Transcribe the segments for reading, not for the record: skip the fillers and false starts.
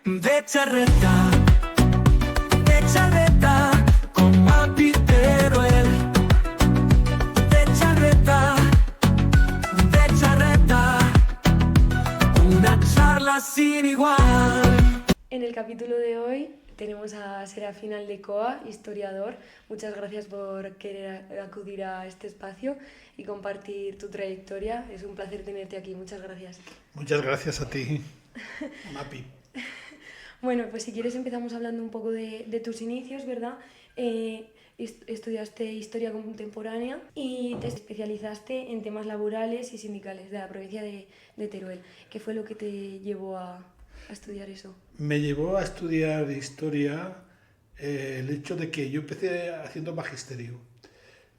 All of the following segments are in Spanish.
De charreta, con Mapi Teruel. De charreta, una charla sin igual. En el capítulo de hoy tenemos a Serafín Aldecoa, historiador. Muchas gracias por querer acudir a este espacio y compartir tu trayectoria. Es un placer tenerte aquí. Muchas gracias. Muchas gracias a ti, Mapi. Bueno, pues si quieres empezamos hablando un poco de tus inicios, ¿verdad? Estudiaste Historia Contemporánea y te especializaste en temas laborales y sindicales de la provincia de Teruel. ¿Qué fue lo que te llevó a estudiar eso? Me llevó a estudiar Historia el hecho de que yo empecé haciendo magisterio,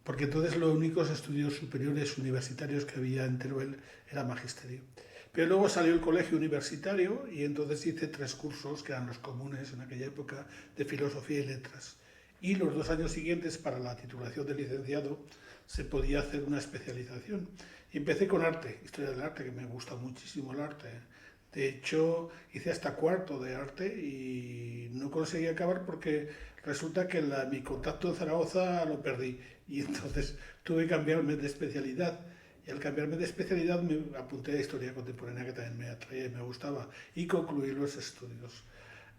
porque entonces los únicos estudios superiores universitarios que había en Teruel era magisterio. Pero luego salió el colegio universitario y entonces hice 3 cursos, que eran los comunes en aquella época, de filosofía y letras. Y los 2 años siguientes, para la titulación de licenciado, se podía hacer una especialización. Y empecé con arte, historia del arte, que me gusta muchísimo el arte. De hecho, hice hasta 4º de arte y no conseguí acabar porque resulta que mi contacto en Zaragoza lo perdí. Y entonces tuve que cambiarme de especialidad. Y al cambiarme de especialidad me apunté a Historia Contemporánea, que también me atraía y me gustaba, y concluí los estudios.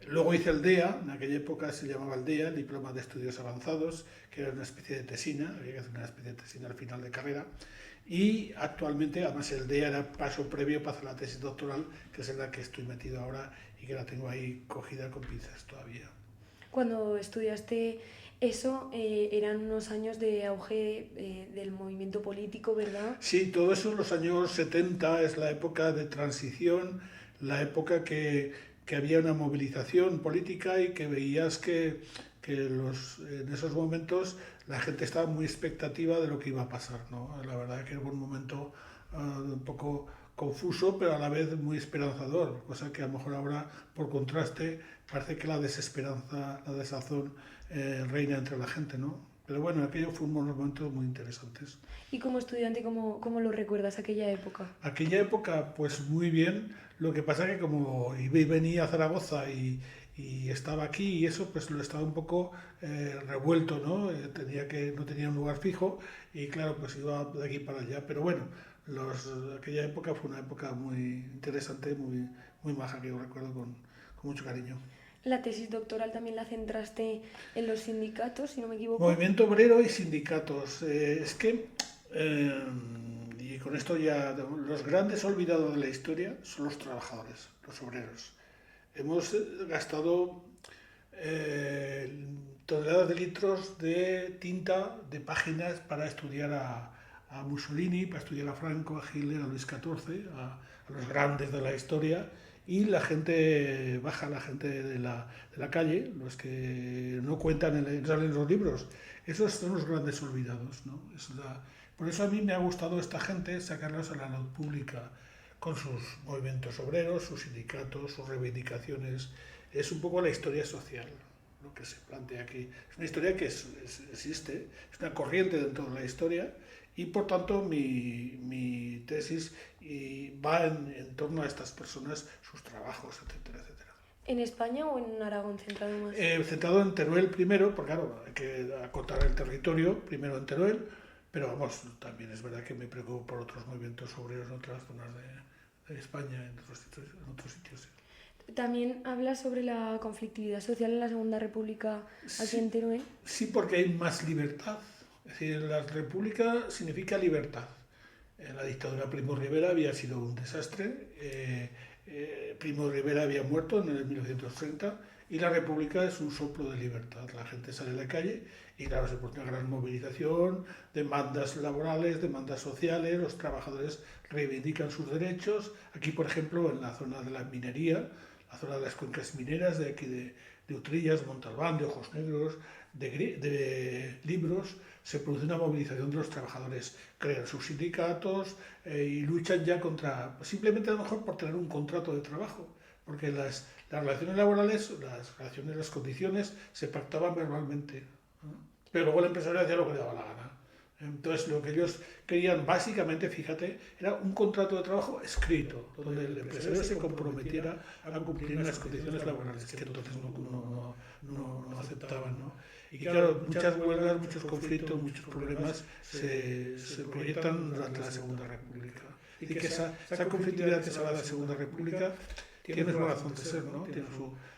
Luego hice el DEA, en aquella época se llamaba el DEA, el Diploma de Estudios Avanzados, que era una especie de tesina, había que hacer una especie de tesina al final de carrera, y actualmente, además el DEA era paso previo para hacer la tesis doctoral, que es en la que estoy metido ahora y que la tengo ahí cogida con pinzas todavía. Cuando estudiaste eso, eran unos años de auge del movimiento político, ¿verdad? Sí, todo eso en los años 70 es la época de transición, la época que había una movilización política y que veías que en esos momentos la gente estaba muy expectativa de lo que iba a pasar, ¿no? La verdad que era un momento un poco confuso, pero a la vez muy esperanzador, cosa que a lo mejor ahora, por contraste, parece que la desesperanza, la desazón reina entre la gente, ¿no? Pero bueno, aquello fue unos momentos muy interesantes. Y como estudiante, ¿cómo lo recuerdas aquella época? Aquella época, pues muy bien. Lo que pasa que como iba y venía a Zaragoza y estaba aquí y eso, pues lo estaba un poco revuelto, ¿no? No tenía un lugar fijo y claro, pues iba de aquí para allá. Pero bueno, aquella época fue una época muy interesante, muy maja, que yo recuerdo con mucho cariño. La tesis doctoral también la centraste en los sindicatos, si no me equivoco. Movimiento obrero y sindicatos. Y con esto ya, los grandes olvidados de la historia son los trabajadores, los obreros. Hemos gastado toneladas de litros de tinta, de páginas para estudiar a Mussolini, para estudiar a Franco, a Hitler, a Luis XIV, a los grandes de la historia, y la gente baja, la gente de la calle, los que no cuentan en los libros, esos son los grandes olvidados, ¿no? Por eso a mí me ha gustado esta gente sacarlos a la luz pública con sus movimientos obreros, sus sindicatos, sus reivindicaciones. Es un poco la historia social lo que se plantea aquí. Es una historia que existe, es una corriente dentro de la historia y por tanto mi tesis va en torno a estas personas, sus trabajos, etcétera, etcétera. ¿En España o en Aragón centrado más? Centrado en Teruel primero, porque claro, hay que acotar el territorio, primero en Teruel, pero vamos, también es verdad que me preocupo por otros movimientos obreros en otras zonas de España, en otros sitios. También habla sobre la conflictividad social en la Segunda República aquí en Teruel. Sí, porque hay más libertad. Es decir, la república significa libertad. La dictadura de Primo de Rivera había sido un desastre. Primo de Rivera había muerto en el 1930 y la república es un soplo de libertad. La gente sale a la calle y claro, se produce una gran movilización, demandas laborales, demandas sociales, los trabajadores reivindican sus derechos. Aquí, por ejemplo, en la zona de la minería, la zona de las cuencas mineras, de aquí de Utrillas, Montalbán, de Ojos Negros, de Libros, se produce una movilización de los trabajadores, crean sus sindicatos y luchan ya contra, simplemente a lo mejor por tener un contrato de trabajo, porque las relaciones laborales, las condiciones se pactaban verbalmente, ¿no? Pero luego el empresario hacía lo que le daba la gana. Entonces, lo que ellos querían básicamente, fíjate, era un contrato de trabajo escrito, donde el empresario se comprometiera a cumplir unas condiciones laborales que entonces no aceptaban, ¿no? Y claro, muchas huelgas, muchos conflictos, muchos problemas se proyectan durante la Segunda República. Y que esa conflictividad que se da de la Segunda República tiene su razón de ser, ¿no?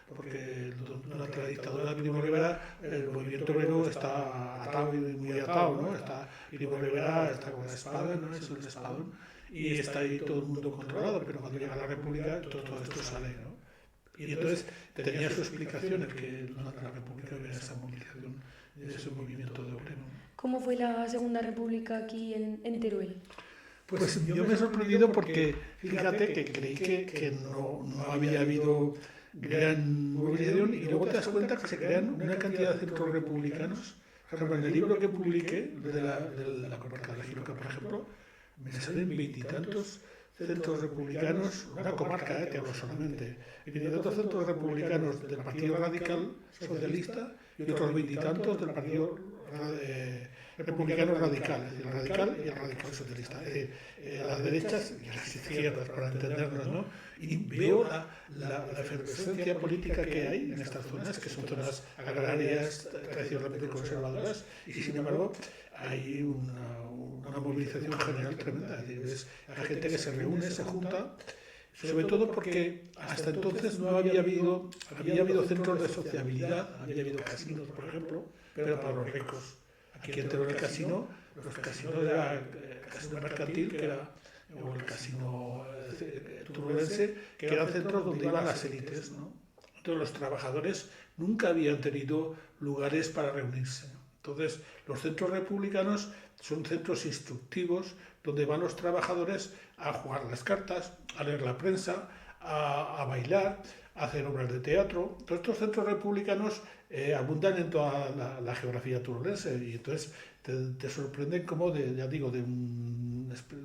Porque durante la dictadura de Primo de Rivera el movimiento obrero está atado y muy atado, ¿no? Primo de Rivera está con la espada, ¿no? Es el espadón, y está ahí todo el mundo controlado, pero cuando llega la República todo esto sale, ¿no? Y entonces tenía su explicación el que durante la República hubiera esa movilización de ese movimiento de obrero. ¿Cómo fue la Segunda República aquí en Teruel? Pues yo me he sorprendido porque, fíjate, que creí que no había habido gran movilización y luego te das cuenta que se crean una cantidad de centros republicanos. Por ejemplo, en el libro que publiqué de la comarca de Giroca, por ejemplo, me salen veintitantos centros republicanos, una comarca, te hablo solamente, veintitantos centros republicanos del Partido Radical Socialista y otros veintitantos del Partido Republicano Radical, es decir, el radical y el radical socialista, es decir, las derechas y las izquierdas, para entendernos, ¿no? Y veo la efervescencia política que hay en estas zonas, que son zonas agrarias, tradicionalmente conservadoras, y sin embargo hay una movilización general tremenda. Es decir, hay gente que se reúne, se junta, sobre todo porque hasta entonces no había habido centros de sociabilidad, había habido casinos, por ejemplo, pero para los ricos. Aquí en Teruel el casino, los casinos era el casino mercantil, que era, o el casino turulense, que eran centros donde iban las élites, ¿no? Entonces los trabajadores nunca habían tenido lugares para reunirse. Entonces los centros republicanos son centros instructivos donde van los trabajadores a jugar las cartas, a leer la prensa, a bailar, a hacer obras de teatro. Todos estos centros republicanos abundan en toda la geografía turulense y entonces te sorprenden como de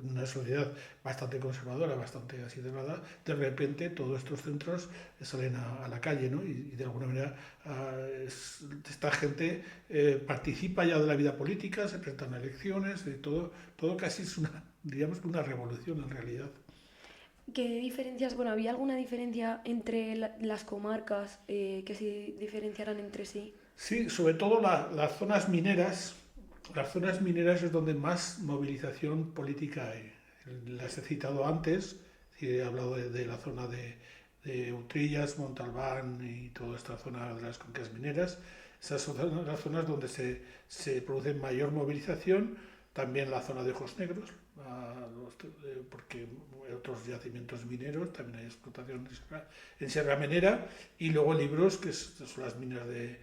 una sociedad bastante conservadora, bastante asiderada, de repente todos estos centros salen a la calle, ¿no? Y de alguna manera esta gente participa ya de la vida política, se presentan a elecciones, todo casi es una revolución en realidad. ¿Qué diferencias, había alguna diferencia entre las comarcas que se diferenciaran entre sí? Sí, sobre todo las zonas mineras. Las zonas mineras es donde más movilización política hay. Las he citado antes, he hablado de la zona de Utrillas, Montalbán y toda esta zona de las cuencas mineras. Esas son las zonas donde se produce mayor movilización. También la zona de Ojos Negros, porque hay otros yacimientos mineros, también hay explotación en Sierra Menera, y luego Libros, que son las minas de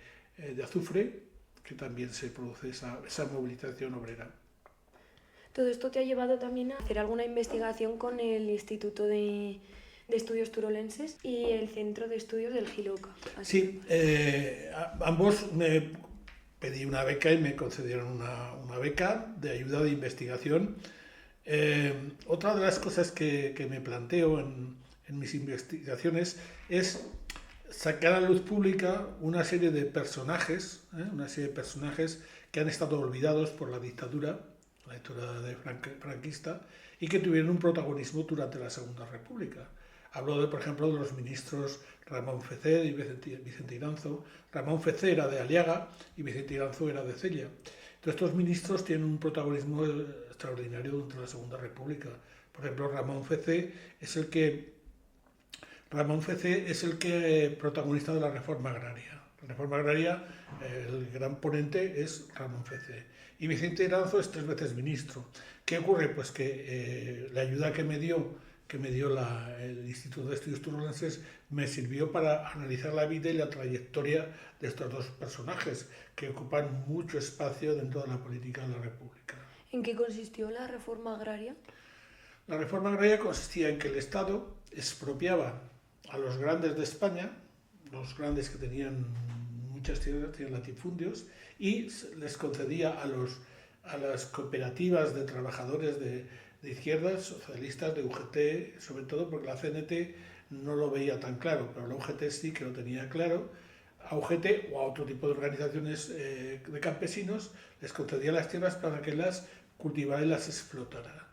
azufre, que también se produce esa movilización obrera. Todo esto te ha llevado también a hacer alguna investigación con el Instituto de Estudios Turolenses y el Centro de Estudios del Giloca. Sí, ambos me pedí una beca y me concedieron una beca de ayuda de investigación. Otra de las cosas que me planteo en mis investigaciones es sacar a luz pública una serie de personajes que han estado olvidados por la dictadura franquista y que tuvieron un protagonismo durante la Segunda República. Hablo, por ejemplo, de los ministros Ramón Fecé y Vicente Iranzo. Ramón Fecé era de Aliaga y Vicente Iranzo era de Cella. Entonces, estos ministros tienen un protagonismo extraordinario durante la Segunda República. Por ejemplo, Ramón Fecé es el que protagonista de la reforma agraria. La reforma agraria, el gran ponente es Ramón Fecé. Y Vicente Iranzo es 3 veces ministro. ¿Qué ocurre? Pues que la ayuda que me dio el Instituto de Estudios Turolenses me sirvió para analizar la vida y la trayectoria de estos dos personajes que ocupan mucho espacio dentro de la política de la República. ¿En qué consistió la reforma agraria? La reforma agraria consistía en que el Estado expropiaba a los grandes de España, los grandes que tenían muchas tierras, tenían latifundios, y les concedía a las cooperativas de trabajadores de izquierdas, socialistas, de UGT, sobre todo porque la CNT no lo veía tan claro, pero la UGT sí que lo tenía claro, a UGT o a otro tipo de organizaciones de campesinos, les concedía las tierras para que las cultivara y las explotara.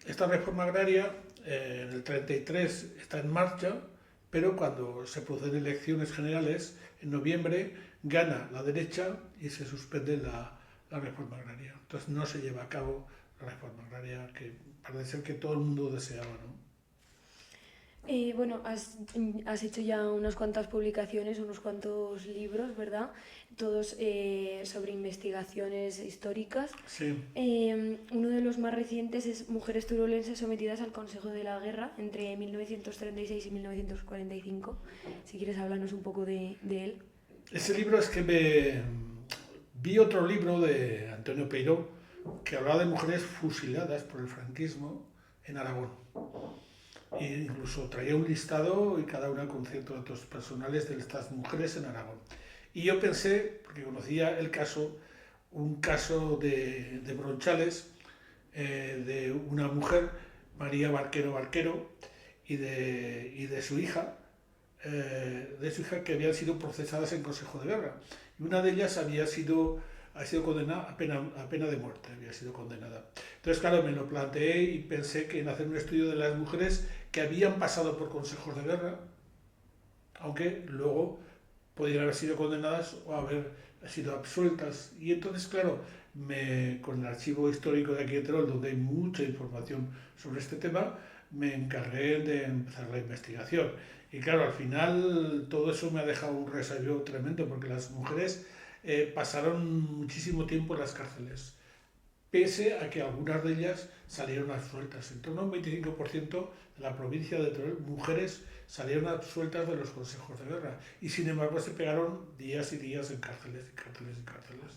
Esta reforma agraria en el 33 está en marcha, pero cuando se producen elecciones generales, en noviembre gana la derecha y se suspende la reforma agraria. Entonces no se lleva a cabo la reforma agraria que parece ser que todo el mundo deseaba, ¿no? Bueno, has hecho ya unas cuantas publicaciones, unos cuantos libros, ¿verdad? Todos sobre investigaciones históricas. Sí. Uno de los más recientes es Mujeres turolenses sometidas al Consejo de la Guerra entre 1936 y 1945. Si quieres hablarnos un poco de él. Ese libro es que vi otro libro de Antonio Peiró que hablaba de mujeres fusiladas por el franquismo en Aragón. E incluso traía un listado y cada una con ciertos datos personales de estas mujeres en Aragón. Y yo pensé, porque conocía un caso de Bronchales, de una mujer, María Barquero, y de su hija, que habían sido procesadas en Consejo de Guerra. Y una de ellas ha sido condenada a pena de muerte, había sido condenada. Entonces, claro, me lo planteé y pensé que en hacer un estudio de las mujeres que habían pasado por consejos de guerra, aunque luego podrían haber sido condenadas o haber sido absueltas. Y entonces, claro, con el archivo histórico de aquí de Teruel, donde hay mucha información sobre este tema, me encargué de empezar la investigación. Y claro, al final todo eso me ha dejado un resabio tremendo, porque las mujeres pasaron muchísimo tiempo en las cárceles, pese a que algunas de ellas salieron absueltas. En torno a un 25% de la provincia de Teruel, mujeres salieron absueltas de los consejos de guerra, y sin embargo se pegaron días y días en cárceles y cárceles y cárceles.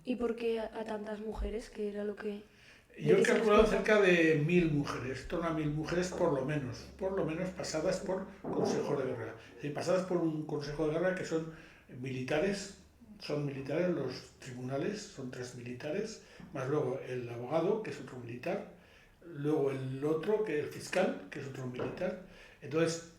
¿Y por qué a tantas mujeres? ¿Qué era lo que...? Yo he calculado cerca de 1000 mujeres, en torno a 1000 mujeres por lo menos pasadas por consejos de guerra. Es decir, pasadas por un consejo de guerra que son militares los tribunales, son 3 militares, más luego el abogado, que es otro militar, luego el otro, que es el fiscal, que es otro militar. Entonces,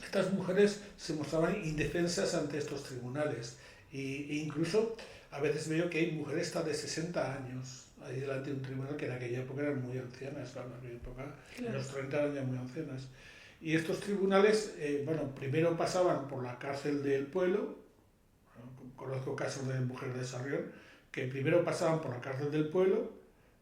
estas mujeres se mostraban indefensas ante estos tribunales e incluso a veces veo que hay mujeres hasta de 60 años ahí delante de un tribunal, que en aquella época eran muy ancianas, claro, en aquella época, claro, en los 30 eran ya muy ancianas. Y estos tribunales, primero pasaban por la cárcel del pueblo. Conozco casos de mujeres de Sarrión que primero pasaban por la cárcel del pueblo,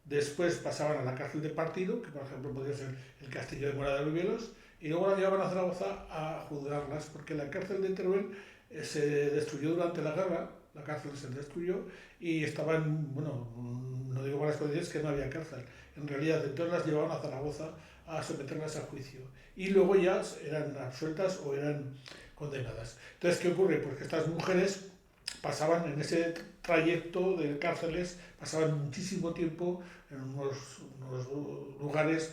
después pasaban a la cárcel de partido, que por ejemplo podría ser el Castillo de Mora de Rubielos, y luego la llevaban a Zaragoza a juzgarlas, porque la cárcel de Teruel se destruyó durante la guerra, la cárcel se destruyó y estaban, no digo malas condiciones, que no había cárcel. En realidad, entonces las llevaban a Zaragoza a someterlas a juicio. Y luego ya eran absueltas o eran condenadas. Entonces, ¿qué ocurre? Pues que estas mujeres pasaban en ese trayecto de cárceles, pasaban muchísimo tiempo en unos lugares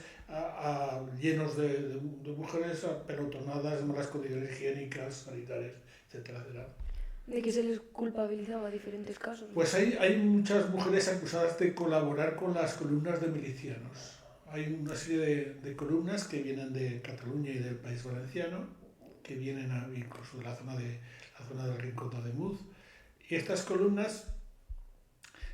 llenos de mujeres apelotonadas, de malas condiciones higiénicas, sanitarias, etcétera, etcétera. ¿De qué se les culpabilizaba a diferentes casos? Pues hay muchas mujeres acusadas de colaborar con las columnas de milicianos. Hay una serie de columnas que vienen de Cataluña y del País Valenciano, que vienen incluso de la zona del Rincón de Ademuz. Y estas columnas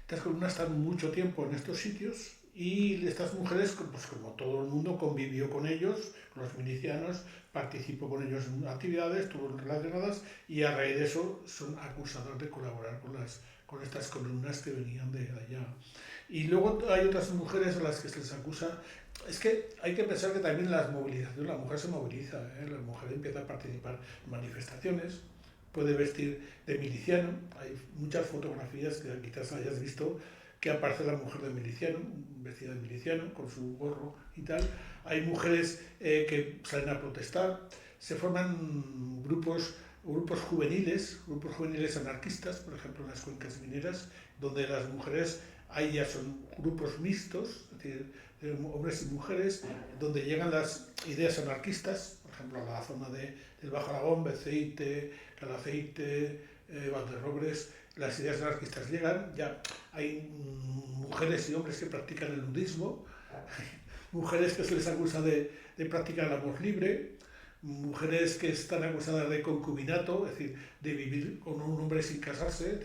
están mucho tiempo en estos sitios, y estas mujeres, pues como todo el mundo, convivió con ellos, con los milicianos, participó con ellos en actividades, estuvo relacionadas, y a raíz de eso son acusadas de colaborar con estas columnas que venían de allá. Y luego hay otras mujeres a las que se les acusa. Es que hay que pensar que también en las movilizaciones la mujer se moviliza, la mujer empieza a participar en manifestaciones, puede vestir de miliciano. Hay muchas fotografías que quizás hayas visto que aparece la mujer de miliciano, vestida de miliciano, con su gorro y tal. Hay mujeres que salen a protestar, se forman grupos juveniles anarquistas, por ejemplo en las cuencas mineras, donde las mujeres, ahí ya son grupos mixtos, es decir, de hombres y mujeres, donde llegan las ideas anarquistas, por ejemplo a la zona del Bajo Aragón, Beceite, Calafeite, Valderrobres. Las ideas anarquistas llegan, ya hay mujeres y hombres que practican el nudismo, mujeres que se les acusa de practicar el amor libre, mujeres que están acusadas de concubinato, es decir, de vivir con un hombre sin casarse,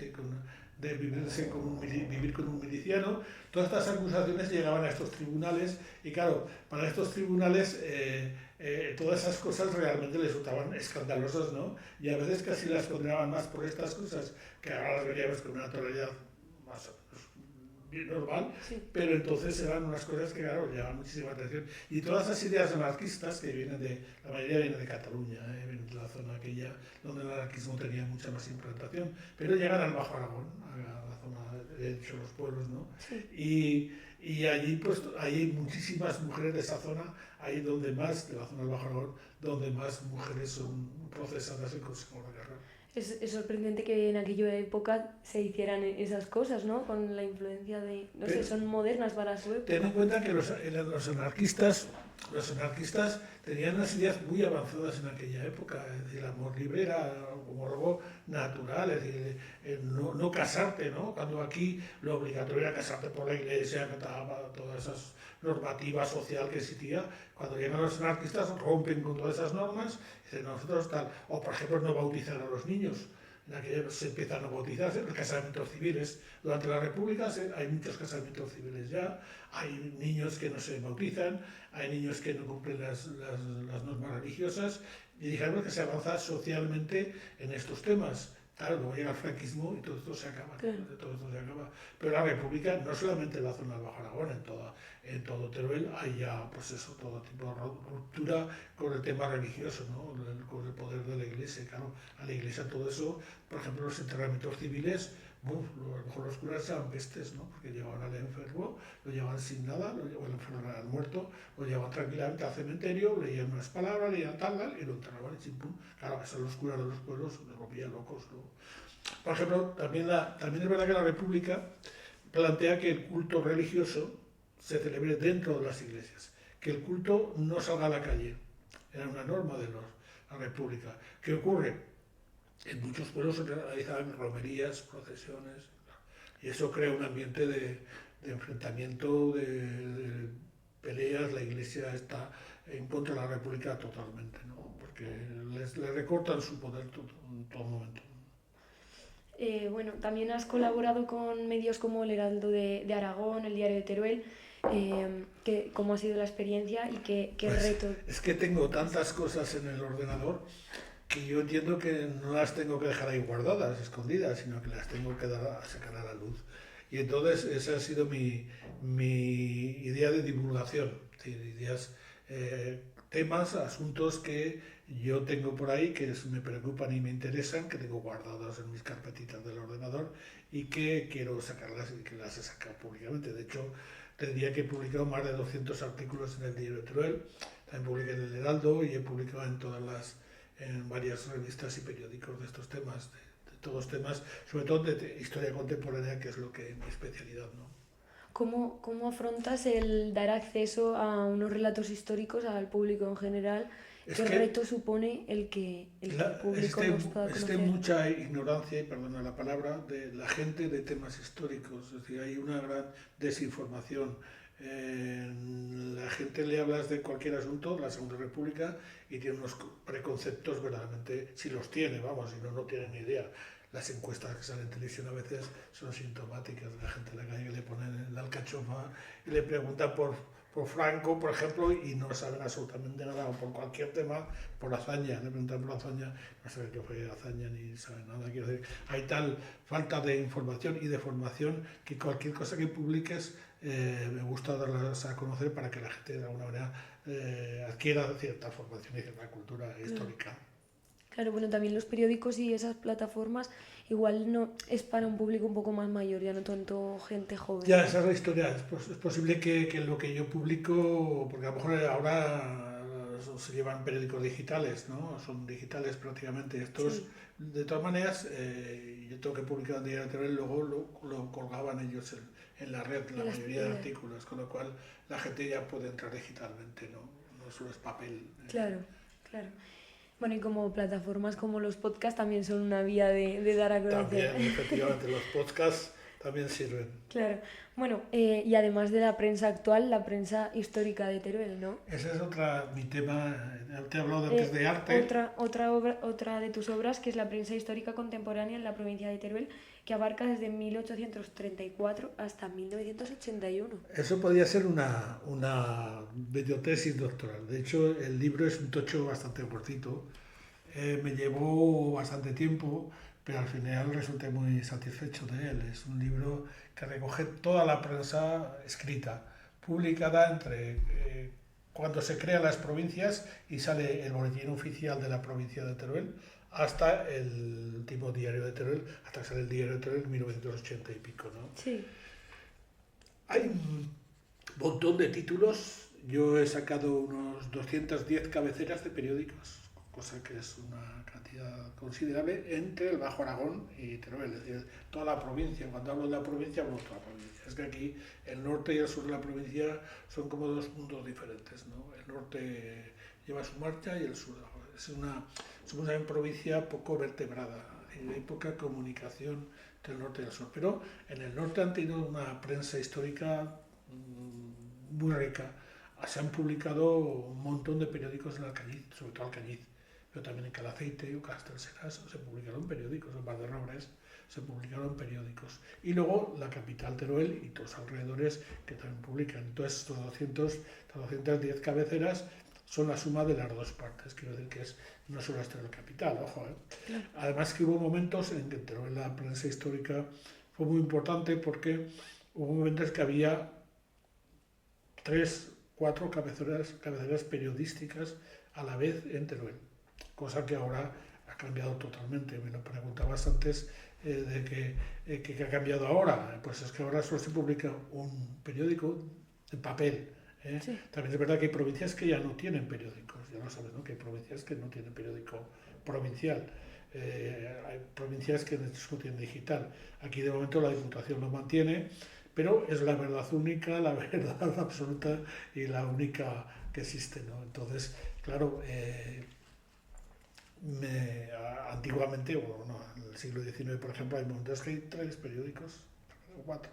de vivir con un miliciano. Todas estas acusaciones llegaban a estos tribunales y claro, para estos tribunales todas esas cosas realmente les resultaban escandalosas, ¿no? Y a veces casi las condenaban más por estas cosas, que ahora las veríamos con una naturalidad más o menos bien normal, Sí. pero entonces eran unas cosas que, claro, llamaban muchísima atención. Y todas esas ideas anarquistas que vienen la mayoría vienen de Cataluña, vienen de la zona aquella donde el anarquismo tenía mucha más implantación, pero llegan al Bajo Aragón, a la zona de hecho los pueblos, ¿no? Sí. Y allí pues hay muchísimas mujeres de esa zona, ahí donde más, de la zona del Bajo Aragón, donde más mujeres son procesadas en Consejo de Guerra. Es sorprendente que en aquella época se hicieran esas cosas, ¿no? Con la influencia de... No sé, son modernas para su época. Ten en cuenta que los anarquistas tenían unas ideas muy avanzadas en aquella época. Es decir, el amor libre era como algo natural, es decir, no casarte, ¿no? Cuando aquí lo obligatorio era casarte por la iglesia, que estaba todas esas normativas social que existía. Cuando llegan los anarquistas rompen con todas esas normas, dicen nosotros tal, o por ejemplo no bautizar a los niños. En aquella se empiezan a bautizarse, los casamientos civiles. Durante la República hay muchos casamientos civiles ya, hay niños que no se bautizan, hay niños que no cumplen las normas religiosas, y digamos que se avanza socialmente en estos temas. Claro, luego llega el franquismo y todo esto se acaba. Claro. Todo esto se acaba. Pero la República, no solamente en la zona del Bajo Aragón, en todo Teruel hay ya, pues eso, todo tipo de ruptura con el tema religioso, ¿no? Con el poder de la Iglesia. Claro, a la Iglesia todo eso, por ejemplo, los enterramientos civiles, a lo mejor los curas eran pestes, ¿no? Porque llevaban al enfermo, lo llevaban sin nada, o el enfermo era el muerto, lo llevaban tranquilamente al cementerio, leían unas palabras, leían tal, y lo enterraban y chimpum. Claro, eso los curas de los pueblos los volvían locos, ¿no? Por ejemplo, también es verdad que la República plantea que el culto religioso se celebre dentro de las iglesias, que el culto no salga a la calle. Era una norma de la República. ¿Qué ocurre? En muchos pueblos se realizan romerías, procesiones, y eso crea un ambiente de enfrentamiento, de peleas. La iglesia está en contra de la República totalmente, ¿no? Porque les recortan su poder en todo momento. Bueno, también has colaborado con medios como el Heraldo de Aragón, el Diario de Teruel. ¿Cómo ha sido la experiencia y qué Pues, reto? es que tengo tantas cosas en el ordenador que yo entiendo que no las tengo que dejar ahí guardadas, escondidas, sino que las tengo que dar a sacar a la luz. Y entonces esa ha sido mi idea de divulgación, es decir, ideas, temas, asuntos que yo tengo por ahí que me preocupan y me interesan, que tengo guardados en mis carpetitas del ordenador y que quiero sacarlas y que las he sacado públicamente. De hecho, tendría que he publicado más de 200 artículos en el Diario de Teruel, también publiqué en el Heraldo y he publicado en varias revistas y periódicos de estos temas, de todos temas, sobre todo de historia contemporánea, que es lo que es mi especialidad, ¿no? ¿Cómo afrontas el dar acceso a unos relatos históricos al público en general? Es ¿Qué que reto supone el que el público nos pueda conocer? mucha ignorancia, y perdona la palabra, de la gente de temas históricos. Es decir, hay una gran desinformación. La gente le hablas de cualquier asunto, la Segunda República, y tiene unos preconceptos verdaderamente, si los tiene, vamos, si no tienen ni idea. Las encuestas que salen en televisión a veces son sintomáticas de la gente en la calle, que le ponen la alcachofa y le preguntan por Franco, por ejemplo, y no saben absolutamente nada, o por cualquier tema, por Azaña, le preguntan por Azaña, no saben qué fue Azaña ni saben nada. Quiero decir, hay tal falta de información y de formación que cualquier cosa que publiques me gusta darlas a conocer para que la gente de alguna manera adquiera cierta formación y cierta cultura histórica. Claro, bueno, también los periódicos y esas plataformas igual no es para un público un poco más mayor, ya no tanto gente joven. Ya, esa es la historia. Es posible que lo que yo publico, porque a lo mejor ahora se llevan periódicos digitales, ¿no? Son digitales prácticamente. Estos, Sí. de todas maneras, yo tengo que publicar en Diario de Teruel, luego lo colgaban ellos en la red, la mayoría de artículos, con lo cual la gente ya puede entrar digitalmente, ¿no? No solo es papel. Claro, claro. Bueno, y como plataformas como los podcasts también son una vía de dar a conocer. También, efectivamente, los podcasts también sirven. Claro. Bueno, y además de la prensa actual, la prensa histórica de Teruel, ¿no? Ese es mi tema. Te he hablado antes de arte. Otra de tus obras, que es la prensa histórica contemporánea en la provincia de Teruel, que abarca desde 1834 hasta 1981. Eso podría ser una videotesis doctoral. De hecho, el libro es un tocho bastante cortito. Me llevó bastante tiempo, pero al final resulté muy satisfecho de él. Es un libro que recoge toda la prensa escrita, publicada entre cuando se crean las provincias y sale el boletín oficial de la provincia de Teruel, hasta el último diario de Teruel, hasta que sale el diario de Teruel en 1980 y pico, ¿no? Sí. Hay un montón de títulos. Yo he sacado unos 210 cabeceras de periódicos, cosa que es una cantidad considerable entre el Bajo Aragón y Teruel, es decir, toda la provincia. Cuando hablo de la provincia, hablo de toda la provincia. Es que aquí el norte y el sur de la provincia son como dos mundos diferentes, ¿no? El norte lleva su marcha y el sur somos una provincia poco vertebrada, hay poca comunicación entre el norte y el sur. Pero en el norte han tenido una prensa histórica muy rica. Se han publicado un montón de periódicos en Alcañiz, sobre todo Alcañiz, pero también en Calaceite o Castellseras se publicaron periódicos, en Valderrobres se publicaron periódicos. Y luego la capital Teruel y todos los alrededores que también publican. Entonces, estos 210 cabeceras son la suma de las dos partes, quiero decir que no solo es Teruel capital, ojo. Claro. Además que hubo momentos en que Teruel la prensa histórica fue muy importante porque hubo momentos que había 3, 4 cabeceras periodísticas a la vez en Teruel, cosa que ahora ha cambiado totalmente. Me lo preguntabas antes de que ha cambiado ahora. Pues es que ahora solo se publica un periódico en papel. Sí. También es verdad que hay provincias que ya no tienen periódicos, ya lo sabes, ¿no? Que hay provincias que no tienen periódico provincial. Hay provincias que no tienen digital. Aquí de momento la Diputación lo mantiene, pero es la verdad única, la verdad absoluta y la única que existe, ¿no? Entonces, claro, antiguamente, bueno, en el siglo XIX, por ejemplo, hay momentos que hay 3 periódicos, o 4.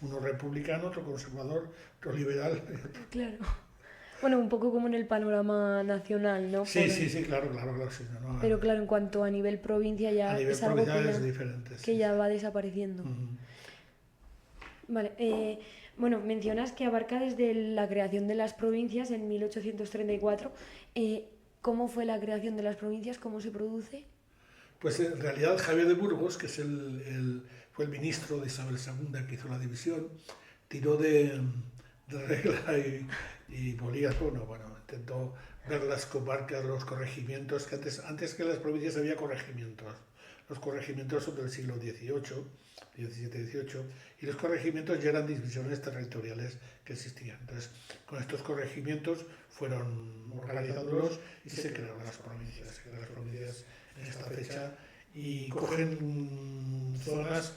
Uno republicano, otro conservador, otro liberal. Claro. Bueno, un poco como en el panorama nacional, ¿no? Sí, claro, sí. No, pero claro, en cuanto a nivel provincia ya es algo que ya va desapareciendo. Vale, bueno, mencionas que abarca desde la creación de las provincias en 1834. ¿Cómo fue la creación de las provincias? ¿Cómo se produce? Pues en realidad Javier de Burgos, que es fue el ministro de Isabel II que hizo la división, tiró de regla y bolígrafo, intentó ver las comarcas, los corregimientos, que antes que las provincias había corregimientos. Los corregimientos son del siglo XVIII, XVII, y los corregimientos ya eran divisiones territoriales que existían. Entonces, con estos corregimientos fueron organizándolos y se crearon las provincias. Se crearon las provincias en esta fecha y cogen zonas.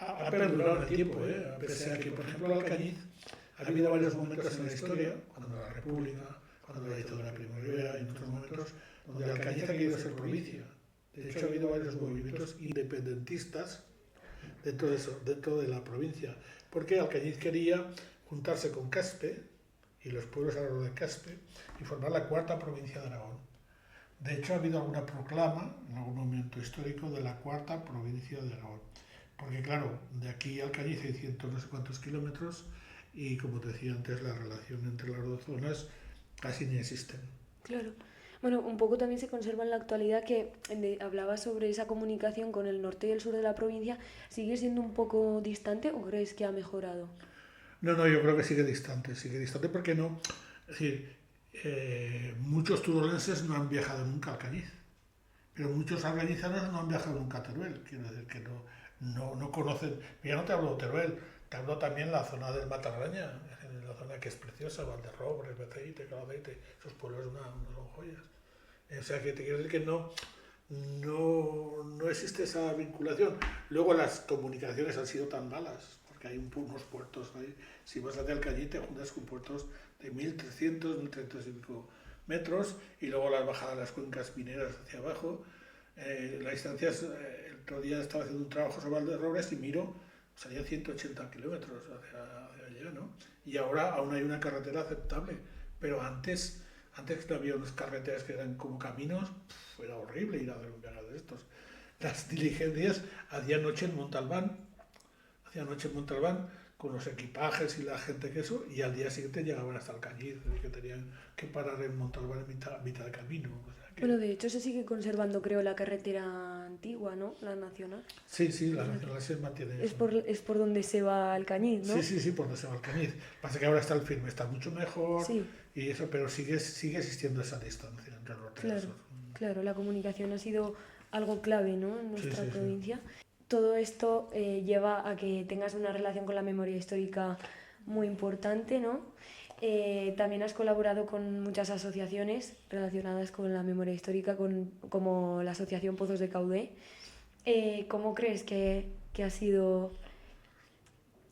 Ha perdurado en el tiempo, pese a que, por ejemplo, Alcañiz ha habido varios momentos en la historia, cuando la República, cuando la dictadura de Primo de Rivera y en otros momentos, donde Alcañiz ha querido ser provincia. De hecho, ha habido varios movimientos independentistas dentro de la provincia, porque Alcañiz quería juntarse con Caspe y los pueblos alrededor de Caspe y formar la 4ª provincia de Aragón. De hecho, ha habido alguna proclama en algún momento histórico de la 4ª provincia de Aragón. Porque claro, de aquí a Alcañiz hay no sé cuántos kilómetros y como te decía antes, la relación entre las dos zonas casi ni existen. Claro. Bueno, un poco también se conserva en la actualidad que hablaba sobre esa comunicación con el norte y el sur de la provincia. ¿Sigue siendo un poco distante o crees que ha mejorado? No, yo creo que sigue distante porque no. Es decir, muchos turolenses no han viajado nunca a Alcañiz, pero muchos alcañizanos no han viajado nunca a Teruel. Quiero decir que no conocen. Ya no te hablo de Teruel, te hablo también la zona del Matarraña, la zona que es preciosa, Valderrobres, Beceite, Calaceite, esos pueblos no son joyas. O sea que te quiero decir que no existe esa vinculación. Luego las comunicaciones han sido tan malas, porque hay unos puertos ahí. Si vas hacia Alcañiz te juntas con puertos de 1.300 y pico metros, y luego las bajadas de las cuencas mineras hacia abajo. La distancia es, el otro día estaba haciendo un trabajo sobre Valderrobres y miro, salía 180 kilómetros hacia allá, ¿no? Y ahora aún hay una carretera aceptable, pero antes no había unas carreteras que eran como caminos, era horrible ir a ver un viaje de estos. Las diligencias hacían noche en Montalbán con los equipajes y la gente que eso, y al día siguiente llegaban hasta el Cañiz, y que tenían que parar en Montalbán en mitad de camino. O sea que... Bueno, de hecho se sigue conservando, creo, la carretera antigua, ¿no? La nacional. Sí, la nacional se mantiene. Es por donde se va al Cañiz, ¿no? Sí, por donde se va el Cañiz. Pasa que ahora está el firme, está mucho mejor, Sí. y eso, pero sigue existiendo esa distancia entre los Claro, trenes. claro, la comunicación ha sido algo clave, ¿no? En nuestra Sí. provincia. Todo esto lleva a que tengas una relación con la memoria histórica muy importante, ¿no? También has colaborado con muchas asociaciones relacionadas con la memoria histórica, como la Asociación Pozos de Caudé. ¿Cómo crees que ha sido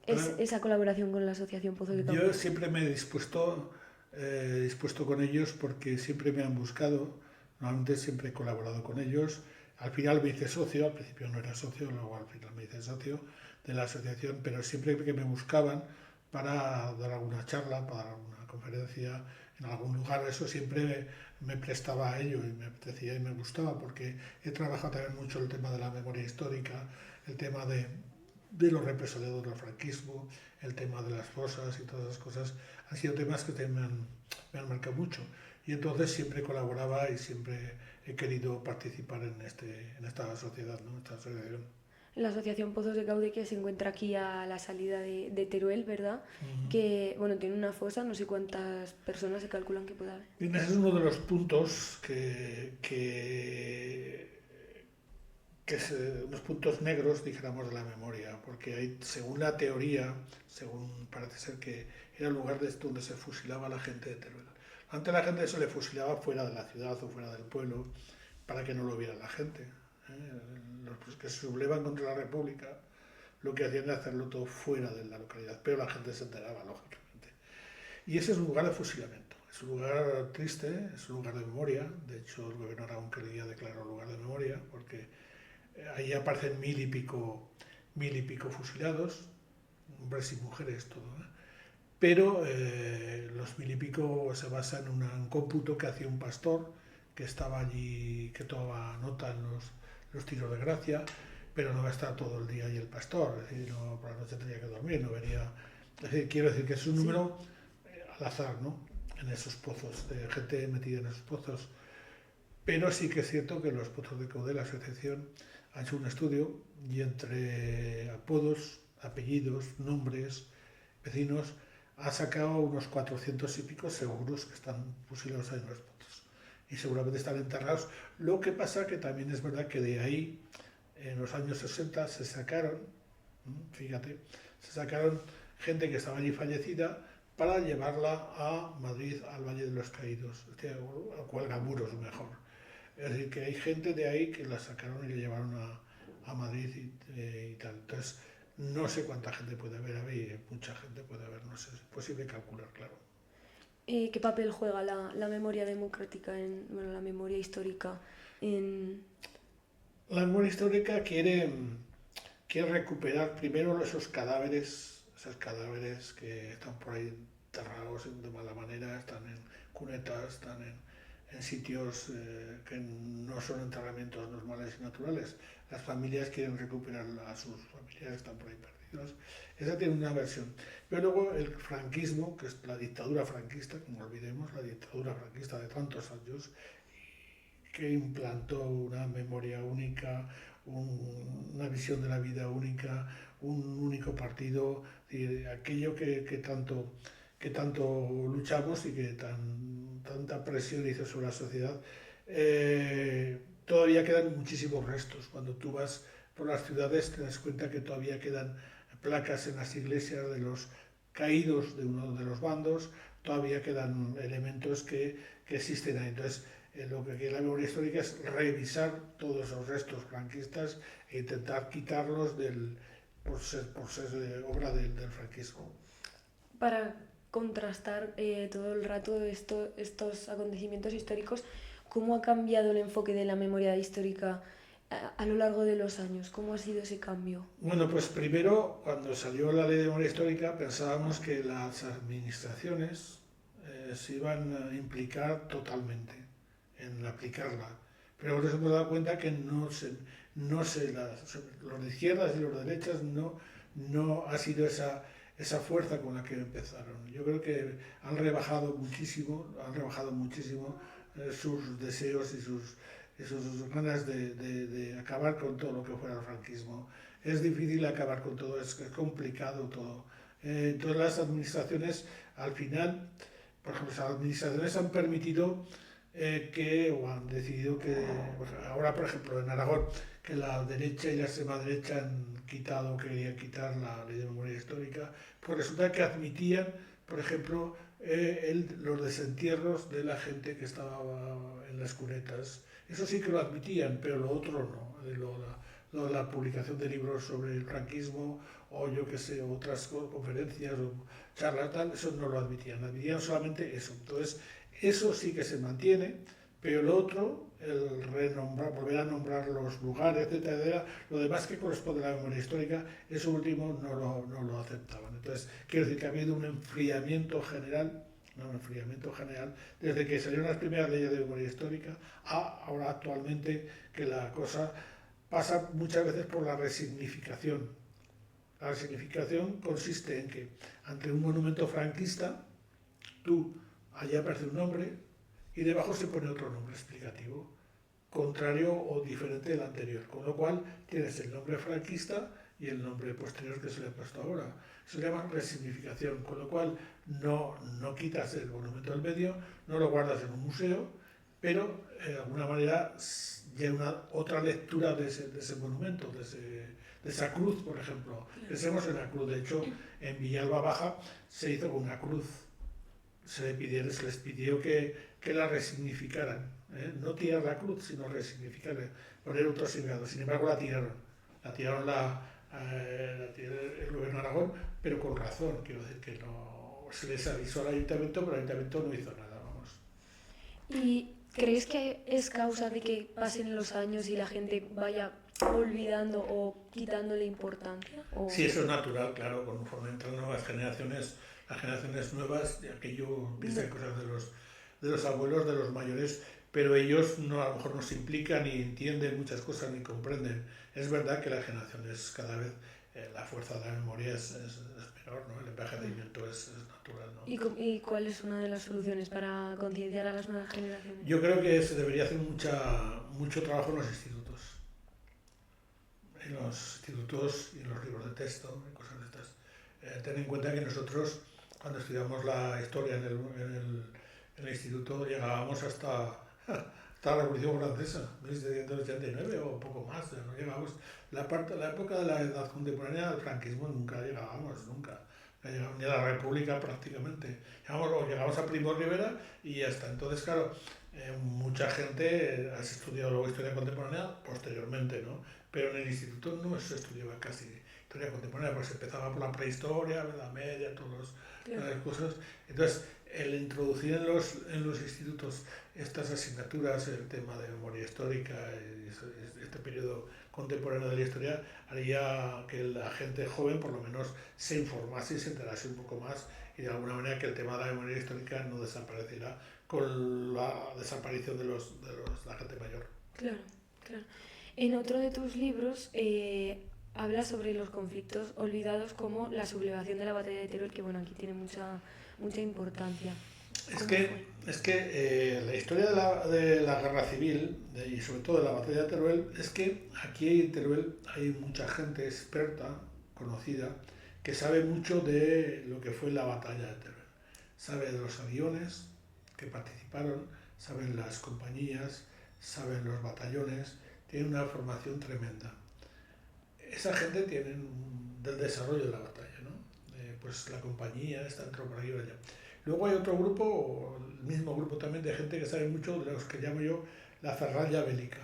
esa colaboración con la Asociación Pozos de Caudé? Yo siempre me he dispuesto con ellos porque siempre me han buscado, normalmente siempre he colaborado con ellos. Al final me hice socio, al principio no era socio, luego al final me hice socio de la asociación, pero siempre que me buscaban para dar alguna charla, para dar alguna conferencia en algún lugar, eso siempre me prestaba a ello y me apetecía y me gustaba, porque he trabajado también mucho el tema de la memoria histórica, el tema de los represaliados del franquismo, el tema de las fosas y todas esas cosas, han sido temas que me han marcado mucho. Y entonces siempre colaboraba y siempre he querido participar en esta sociedad, ¿no? Esta asociación. La Asociación Pozos de Caudé, que se encuentra aquí a la salida de Teruel, ¿verdad? Uh-huh. Que, bueno, tiene una fosa, no sé cuántas personas se calculan que pueda haber. Bien, ese es uno de los puntos unos puntos negros, dijéramos, de la memoria, porque hay, según la teoría, según parece ser que era el lugar donde se fusilaba a la gente de Teruel. Antes la gente se le fusilaba fuera de la ciudad o fuera del pueblo para que no lo viera la gente. Los que se sublevan contra la República lo que hacían era hacerlo todo fuera de la localidad, pero la gente se enteraba, lógicamente. Y ese es un lugar de fusilamiento, es un lugar triste, es un lugar de memoria. De hecho, el gobierno de Aragón quería declarar lugar de memoria porque ahí aparecen mil y pico fusilados, hombres y mujeres, todo, ¿eh? Pero los mil y pico se basa en un cómputo que hacía un pastor que estaba allí, que tomaba nota en los tiros de gracia, pero no va a estar todo el día allí el pastor, es decir, no, por la noche tenía que dormir, no vería. Es decir, quiero decir que es un número al azar, ¿no? En esos pozos, de gente metida en esos pozos. Pero sí que es cierto que los Pozos de Caudé, la asociación, ha hecho un estudio y entre apodos, apellidos, nombres, vecinos, ha sacado unos 400 y pico seguros que están fusilados ahí en los pozos. Y seguramente están enterrados. Lo que pasa que también es verdad que de ahí, en los años 60, se sacaron gente que estaba allí fallecida para llevarla a Madrid, al Valle de los Caídos, a Cuelgamuros mejor. Es decir, que hay gente de ahí que la sacaron y la llevaron a Madrid y tal. Entonces, no sé cuánta gente puede haber, mucha gente puede haber, no sé, es posible calcular, claro. ¿Qué papel juega la memoria democrática, la memoria histórica en...? La memoria histórica quiere recuperar primero esos cadáveres que están por ahí enterrados de mala manera, están en cunetas, están en sitios que no son enterramientos normales y naturales. Las familias quieren recuperar a sus familiares que están por ahí perdidos. Esa tiene una versión. Pero luego el franquismo, que es la dictadura franquista, como olvidemos, la dictadura franquista de tantos años, que implantó una memoria única, una visión de la vida única, un único partido, aquello que tanto luchamos y que tanta presión hizo sobre la sociedad. Todavía quedan muchísimos restos. Cuando tú vas por las ciudades te das cuenta que todavía quedan placas en las iglesias de los caídos de uno de los bandos, todavía quedan elementos que existen ahí. Entonces, lo que quiere la memoria histórica es revisar todos esos restos franquistas e intentar quitarlos por ser obra del franquismo. Para contrastar todo el rato estos acontecimientos históricos ¿cómo ha cambiado el enfoque de la memoria histórica a lo largo de los años? ¿Cómo ha sido ese cambio? Bueno, pues primero, cuando salió la ley de memoria histórica, pensábamos que las administraciones se iban a implicar totalmente en aplicarla. Pero ahora nos hemos dado cuenta que los de izquierdas y los de derechas no ha sido esa fuerza con la que empezaron. Yo creo que han rebajado muchísimo sus deseos y sus ganas de acabar con todo lo que fuera el franquismo. Es difícil acabar con todo, es complicado todo. Todas las administraciones, al final, por ejemplo, las administraciones han permitido o han decidido que, pues ahora por ejemplo en Aragón, que la derecha y la extrema derecha querían quitar la ley de memoria histórica, pues resulta que admitían, por ejemplo, los desentierros de la gente que estaba en las cunetas. Eso sí que lo admitían, pero lo otro no. Lo de la publicación de libros sobre el franquismo o yo que sé, otras conferencias o charlas, tal, eso no lo admitían solamente eso. Entonces, eso sí que se mantiene, pero lo otro, el volver a nombrar los lugares, etcétera, lo demás que corresponde a la memoria histórica, eso último no lo aceptaban. Entonces, quiero decir que ha habido un enfriamiento general desde que salieron las primeras leyes de memoria histórica a ahora actualmente, que la cosa pasa muchas veces por la resignificación. La resignificación consiste en que ante un monumento franquista, allí aparece un nombre y debajo se pone otro nombre explicativo, contrario o diferente del anterior, con lo cual tienes el nombre franquista y el nombre posterior que se le ha puesto ahora. Eso se llama resignificación, con lo cual no quitas el monumento del medio, no lo guardas en un museo, pero de alguna manera ya otra lectura de ese monumento, de esa cruz, por ejemplo. Pensemos en la cruz. De hecho, en Villalba Baja se hizo con una cruz. Se les pidió que la resignificaran. No tirar la cruz, sino resignificarla, poner otro significado. Sin embargo, la tiraron. La tiraron el gobierno de Aragón, pero con razón. Quiero decir que no se les avisó al ayuntamiento, pero el ayuntamiento no hizo nada. Vamos. ¿Y crees que es causa de que pasen los años y la gente vaya olvidando o quitándole importancia? Sí, eso es natural, claro, conforme entran nuevas generaciones, las generaciones nuevas, ya que yo piensan cosas de los abuelos, de los mayores, pero ellos a lo mejor no se implican ni entienden muchas cosas ni comprenden. Es verdad que las generaciones cada vez la fuerza de la memoria es menor, ¿no? El envejecimiento es natural, ¿no? ¿Y cuál es una de las soluciones para concienciar a las nuevas generaciones? Yo creo que se debería hacer mucho trabajo en los institutos. En los institutos y en los libros de texto, y cosas de estas. Ten en cuenta que nosotros, cuando estudiamos la historia en el instituto, llegábamos hasta la Revolución Francesa, 1789 o poco más. Ya no llegábamos. La época de la Edad Contemporánea del franquismo nunca llegábamos, nunca. No llegábamos ni a la República prácticamente. Llegamos a Primo de Rivera y hasta entonces, claro, mucha gente ha estudiado luego historia contemporánea posteriormente, ¿no? Pero en el instituto no se estudiaba casi historia contemporánea, pues se empezaba por la prehistoria, la Edad Media, todas las cosas. Entonces, el introducir en los institutos estas asignaturas, el tema de memoria histórica, este periodo contemporáneo de la historia, haría que la gente joven por lo menos se informase y se enterase un poco más, y de alguna manera que el tema de la memoria histórica no desapareciera con la desaparición de la gente mayor. Claro. En otro de tus libros hablas sobre los conflictos olvidados, como la sublevación de la batalla de Teruel, que bueno, aquí tiene mucha importancia. Es que la historia de la guerra civil y sobre todo de la batalla de Teruel, es que aquí en Teruel hay mucha gente experta, conocida, que sabe mucho de lo que fue la batalla de Teruel. Sabe de los aviones que participaron, saben las compañías, saben los batallones, tienen una formación tremenda. Esa gente tiene del desarrollo de la batalla, ¿no? Pues la compañía está entró por ahí o allá. Luego hay otro grupo, el mismo grupo también, de gente que sabe mucho de los que llamo yo la ferralla bélica.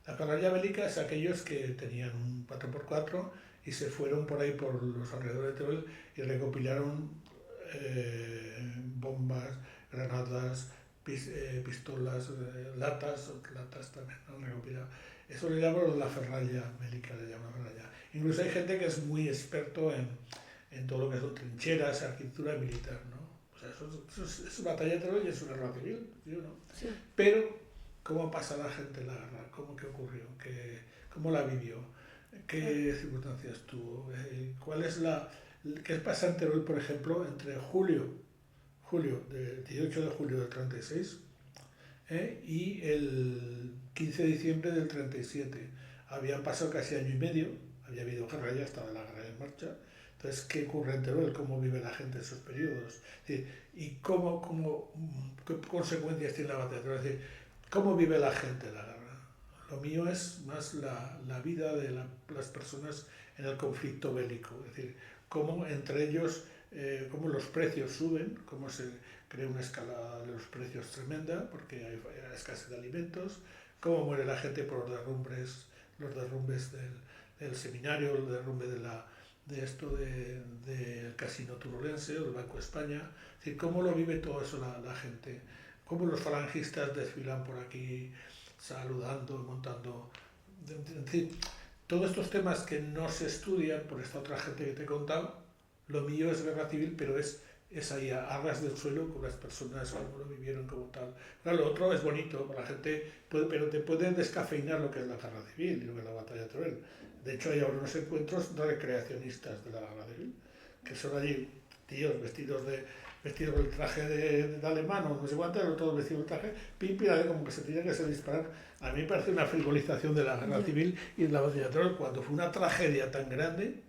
La ferralla bélica es aquellos que tenían un 4x4 y se fueron por ahí por los alrededores de Teruel y recopilaron bombas, granadas, pistolas, latas también, ¿no? Recopilado. Eso le llaman la ferralla bélica, le llaman ferralla. Incluso hay gente que es muy experto en todo lo que son trincheras, arquitectura militar, ¿no? O sea, eso es batalla de terror y es una guerra civil, ¿sí o no? Sí. Pero, ¿cómo pasa la gente la guerra? ¿Qué ocurrió? ¿Cómo la vivió? ¿Qué circunstancias tuvo? ¿Qué pasa en Teruel, por ejemplo, entre del 18 de julio del 36 y el 15 de diciembre del 37? Habían pasado casi año y medio, había habido guerra, ya estaba la guerra en marcha. Entonces, ¿qué ocurre en Teruel? ¿Cómo vive la gente en esos periodos? ¿Y qué consecuencias tiene la batalla de Teruel? Es decir, ¿cómo vive la gente la guerra? Lo mío es más la vida de las personas en el conflicto bélico, es decir, cómo entre ellos, cómo los precios suben, cómo se crea una escalada de los precios tremenda, porque hay escasez de alimentos, cómo muere la gente por los derrumbes del seminario, el derrumbe del casino turolense o del Banco de España, es decir, cómo lo vive todo eso la gente, cómo los falangistas desfilan por aquí, saludando, montando, en fin, todos estos temas que no se estudian por esta otra gente que te he contado. Lo mío es guerra civil, pero es ahí a ras del suelo con las personas, cómo lo vivieron como tal. Claro, lo otro es bonito, la gente pero te pueden descafeinar lo que es la guerra civil y lo que es la batalla de Teruel. De hecho, hay ahora unos encuentros recreacionistas de la guerra civil, que son allí tíos vestidos con el traje de alemán o no sé cuánto, todos vestidos del traje, pípila, como que se tenía que disparar. A mí me parece una frivolización de la guerra civil y de la batalla de Teruel, cuando fue una tragedia tan grande,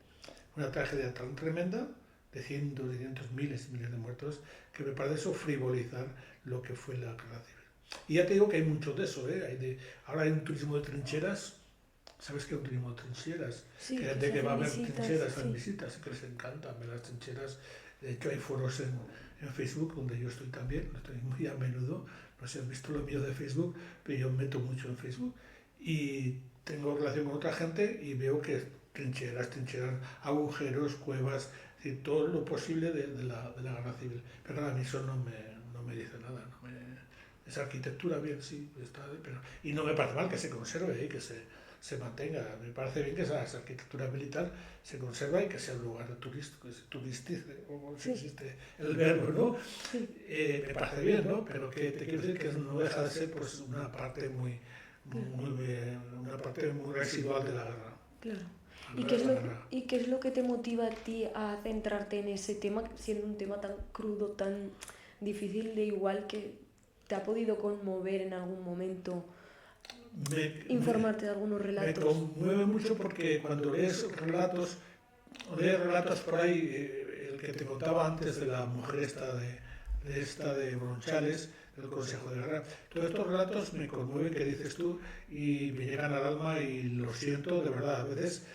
una tragedia tan tremenda, de cientos, miles de muertos, que me parece eso frivolizar lo que fue la guerra civil. Y ya te digo que hay mucho de eso, ¿eh? Ahora hay un turismo de trincheras. ¿Sabes qué es un turismo de trincheras? Sí, que gente que va a ver trincheras, sí. hacen visitas, que les encantan ver las trincheras. De hecho, hay foros en Facebook, donde yo estoy también, estoy muy a menudo. No sé si has visto lo mío de Facebook, pero yo meto mucho en Facebook. Y tengo relación con otra gente y veo que trincheras, agujeros, cuevas, es decir, todo lo posible de la guerra civil. Pero claro, a mí eso no me dice nada. Esa arquitectura, bien, sí, está, pero, y no me parece mal que se conserve y que se mantenga. Me parece bien que esa arquitectura militar se conserva y que sea un lugar turístico, que se turistice, o si existe el verbo, ¿no? Me parece bien, ¿no? Pero que te quiero decir que no deja de ser pues una parte muy residual de la guerra. Claro. ¿Y qué es lo que te motiva a ti a centrarte en ese tema, siendo un tema tan crudo, tan difícil, de igual que te ha podido conmover en algún momento? Informarte de algunos relatos. Me conmueve mucho porque cuando lees relatos por ahí, el que te contaba antes de la mujer esta de Bronchales, del Consejo de Guerra, todos estos relatos me conmueven, que dices tú, y me llegan al alma y lo siento de verdad. A veces,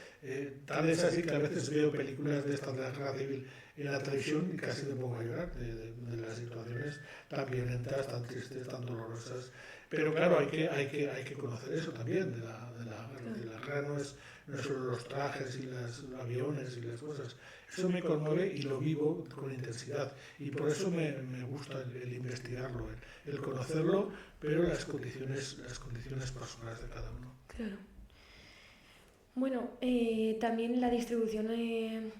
tal es así que a veces veo películas de estas de la guerra civil en la televisión y casi me pongo a llorar de las situaciones tan violentas, tan tristes, tan dolorosas. Pero claro, hay que conocer eso también de la guerra. No es solo los trajes y los aviones y las cosas. Eso me conmueve y lo vivo con intensidad. Y por eso me gusta el investigarlo, el conocerlo, pero las condiciones personales de cada uno. Claro. Bueno, también la distribución en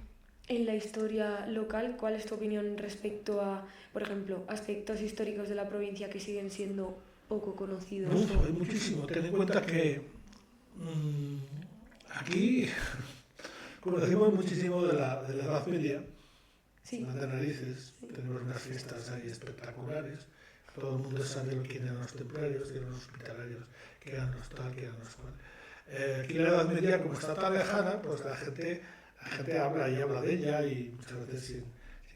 la historia local. ¿Cuál es tu opinión respecto a, por ejemplo, aspectos históricos de la provincia que siguen siendo poco conocidos? Hay muchísimo. Ten en cuenta que aquí conocemos muchísimo de la Edad Media, sí. de narices, sí. Tenemos unas fiestas ahí espectaculares, todo el mundo sabe quién eran los templarios, quién eran los hospitalarios, quién eran los tal, quién eran los cual. Aquí la Edad Media, como está tan lejana, pues la gente habla de ella y muchas veces sin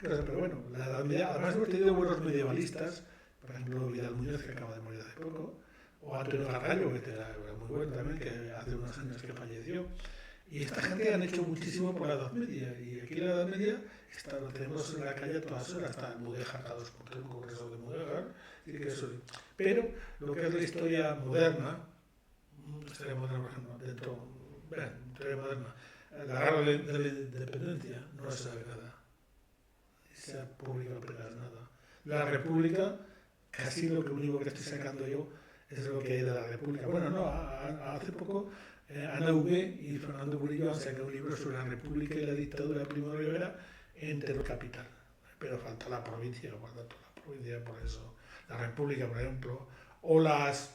cosas, pero bueno, la Edad Media, además hemos tenido buenos medievalistas, por ejemplo Vidal Muñoz, que acaba de morir hace poco, o Antonio Gargallo, que era muy bueno también, que hace unos años que falleció. Y esta gente han hecho muchísimo por la Edad Media, y aquí la Edad Media lo tenemos en la calle a todas horas, está Mudéjar cada 2x3, un congreso de Mudéjar, pero lo que es la historia moderna, por ejemplo, historia moderna, la guerra de la independencia no se sabe nada, se ha publicado apenas nada. La República casi lo único que estoy sacando yo es lo que hay de la República. Bueno, no, hace poco Ana V y Fernando Murillo han sacado un libro sobre la República y la dictadura de Primo de Rivera en Teruel capital. Pero falta la provincia, falta toda la provincia, por eso. La República, por ejemplo, o las